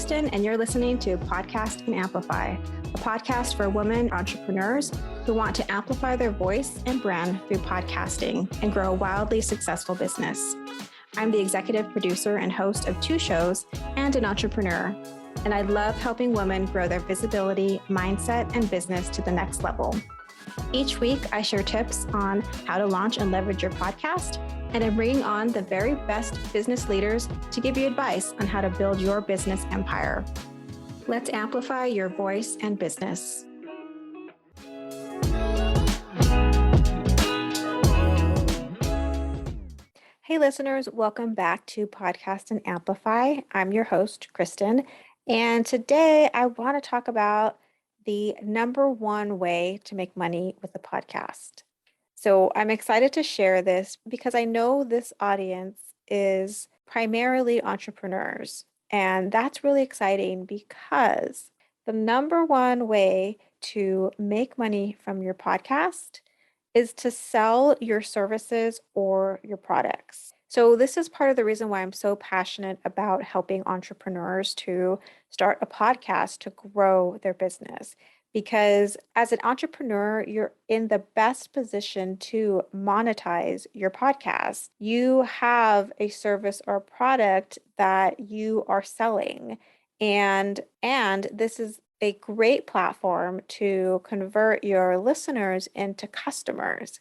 Kristen, and you're listening to Podcast and Amplify, a podcast for women entrepreneurs who want to amplify their voice and brand through podcasting and grow a wildly successful business. I'm the executive producer and host of 2 shows and an entrepreneur, and I love helping women grow their visibility, mindset, and business to the next level. Each week, I share tips on how to launch and leverage your podcast, and I'm bringing on the very best business leaders to give you advice on how to build your business empire. Let's amplify your voice and business. Hey listeners, welcome back to Podcast and Amplify. I'm your host, Kristen, and today I want to talk about the number one way to make money with a podcast. So I'm excited to share this because I know this audience is primarily entrepreneurs. And that's really exciting because the number one way to make money from your podcast is to sell your services or your products. So this is part of the reason why I'm so passionate about helping entrepreneurs to start a podcast to grow their business. Because as an entrepreneur, you're in the best position to monetize your podcast. You have a service or product that you are selling, and this is a great platform to convert your listeners into customers.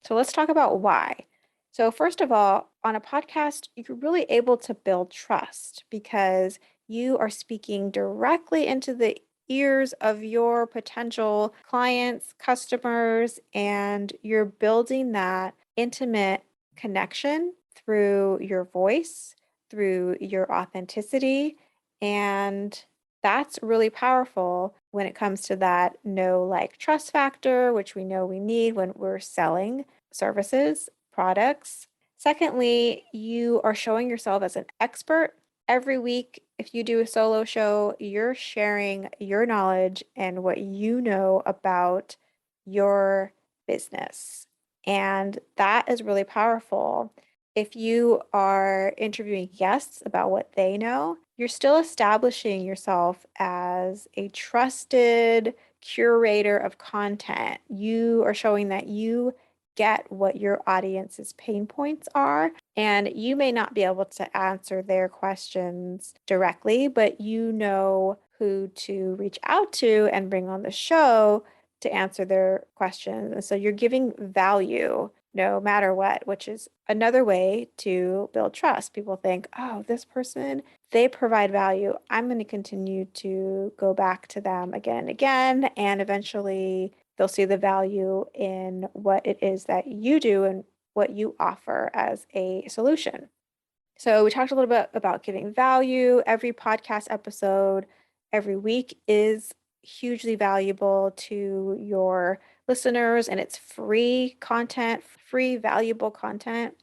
So let's talk about why. So first of all, on a podcast, you're really able to build trust because you are speaking directly into the ears of your potential clients, customers, and you're building that intimate connection through your voice, through your authenticity. And that's really powerful when it comes to that know, like, trust factor, which we know we need when we're selling services, products. Secondly, you are showing yourself as an expert. Every week, if you do a solo show, you're sharing your knowledge and what you know about your business. And that is really powerful. If you are interviewing guests about what they know, you're still establishing yourself as a trusted curator of content. You are showing that you get what your audience's pain points are. And you may not be able to answer their questions directly, but you know who to reach out to and bring on the show to answer their questions. And so you're giving value no matter what, which is another way to build trust. People think, oh, this person, they provide value. I'm going to continue to go back to them again and again, and eventually they'll see the value in what it is that you do and what you offer as a solution. So we talked a little bit about giving value. Every podcast episode, every week is hugely valuable to your listeners, and it's free content, free valuable content.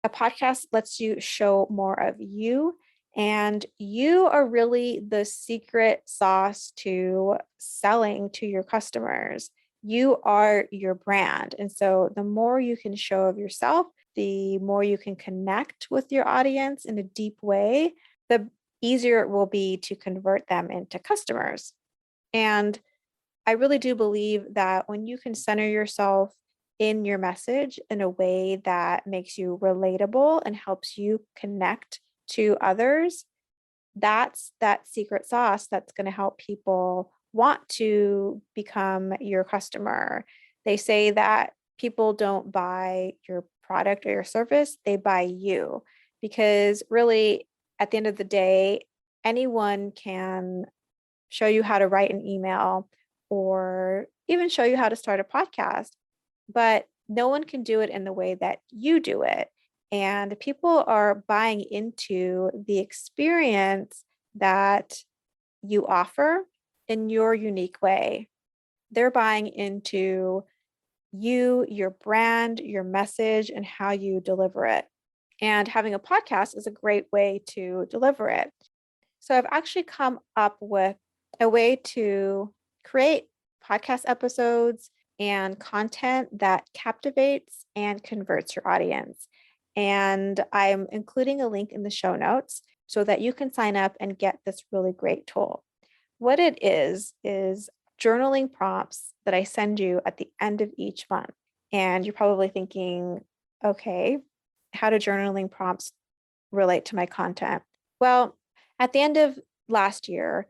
A podcast lets you show more of you, and you are really the secret sauce to selling to your customers. You are your brand. And so the more you can show of yourself, the more you can connect with your audience in a deep way, the easier it will be to convert them into customers. And I really do believe that when you can center yourself in your message in a way that makes you relatable and helps you connect to others, that's that secret sauce that's going to help people want to become your customer. They say that people don't buy your product or your service, they buy you. Because really, at the end of the day, anyone can show you how to write an email or even show you how to start a podcast, but no one can do it in the way that you do it. And people are buying into the experience that you offer in your unique way. They're buying into you, your brand, your message, and how you deliver it. And having a podcast is a great way to deliver it. So I've actually come up with a way to create podcast episodes and content that captivates and converts your audience. And I'm including a link in the show notes. so that you can sign up and get this really great tool. What it is journaling prompts that I send you at the end of each month. And you're probably thinking, okay, how do journaling prompts relate to my content? Well, at the end of last year,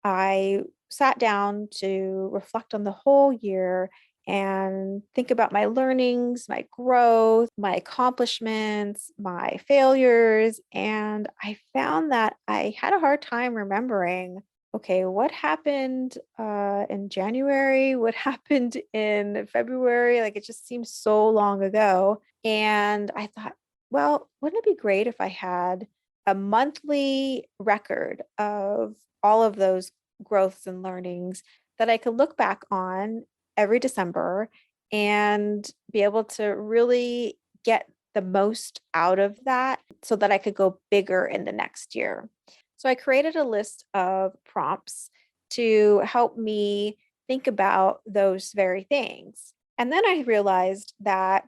I sat down to reflect on the whole year and think about my learnings, my growth, my accomplishments, my failures. And I found that I had a hard time remembering, okay, what happened in January? What happened in February? Like it just seems so long ago. And I thought, well, wouldn't it be great if I had a monthly record of all of those growths and learnings that I could look back on every December and be able to really get the most out of that so that I could go bigger in the next year. So I created a list of prompts to help me think about those very things. And then I realized that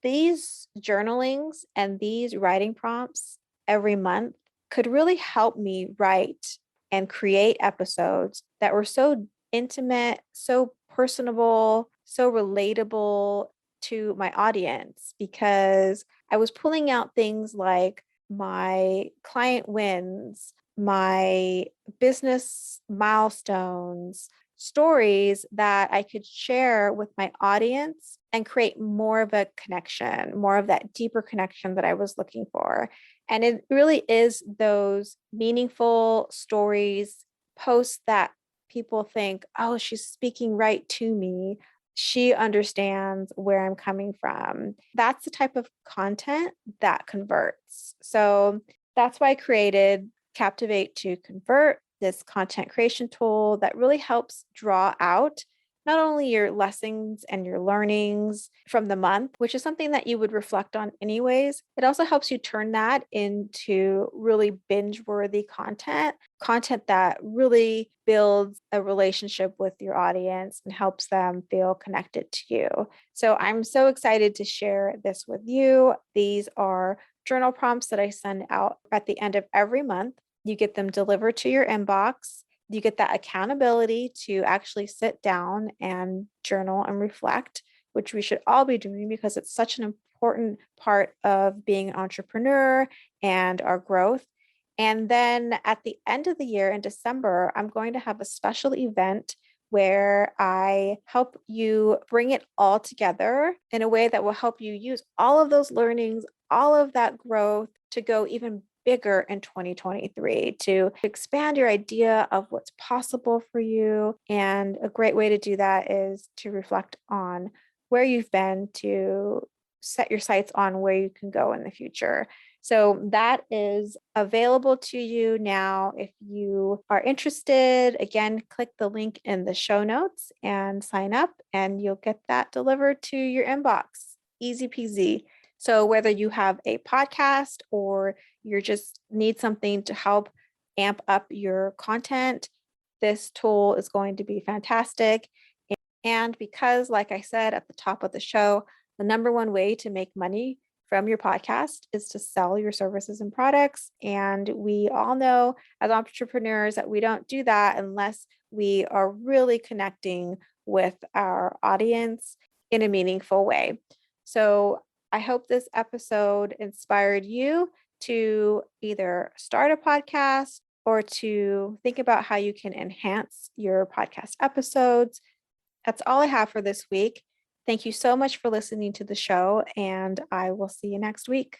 these journalings and these writing prompts every month could really help me write and create episodes that were so intimate, so personable, so relatable to my audience because I was pulling out things like my client wins, my business milestones, stories that I could share with my audience and create more of a connection, more of that deeper connection that I was looking for. And it really is those meaningful stories, posts that people think, oh, she's speaking right to me. She understands where I'm coming from. That's the type of content that converts. So that's why I created Captivate to Convert, this content creation tool that really helps draw out not only your lessons and your learnings from the month, which is something that you would reflect on anyways, it also helps you turn that into really binge-worthy content that really builds a relationship with your audience and helps them feel connected to you. So I'm so excited to share this with you. These are journal prompts that I send out at the end of every month. You get them delivered to your inbox. You get that accountability to actually sit down and journal and reflect, which we should all be doing because it's such an important part of being an entrepreneur and our growth. And then at the end of the year in December, I'm going to have a special event where I help you bring it all together in a way that will help you use all of those learnings, all of that growth to go even bigger in 2023, to expand your idea of what's possible for you. And a great way to do that is to reflect on where you've been, to set your sights on where you can go in the future. So that is available to you now. If you are interested, again, click the link in the show notes and sign up, and you'll get that delivered to your inbox. Easy peasy. So whether you have a podcast or you just need something to help amp up your content, this tool is going to be fantastic. And because, like I said at the top of the show, the number one way to make money from your podcast is to sell your services and products. And we all know as entrepreneurs that we don't do that unless we are really connecting with our audience in a meaningful way. So I hope this episode inspired you to either start a podcast or to think about how you can enhance your podcast episodes. That's all I have for this week. Thank you so much for listening to the show, and I will see you next week.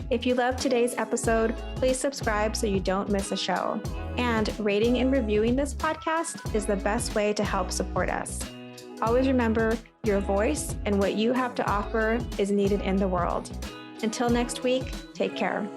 If you loved today's episode, please subscribe so you don't miss a show. And rating and reviewing this podcast is the best way to help support us. Always remember, your voice and what you have to offer is needed in the world. Until next week, take care.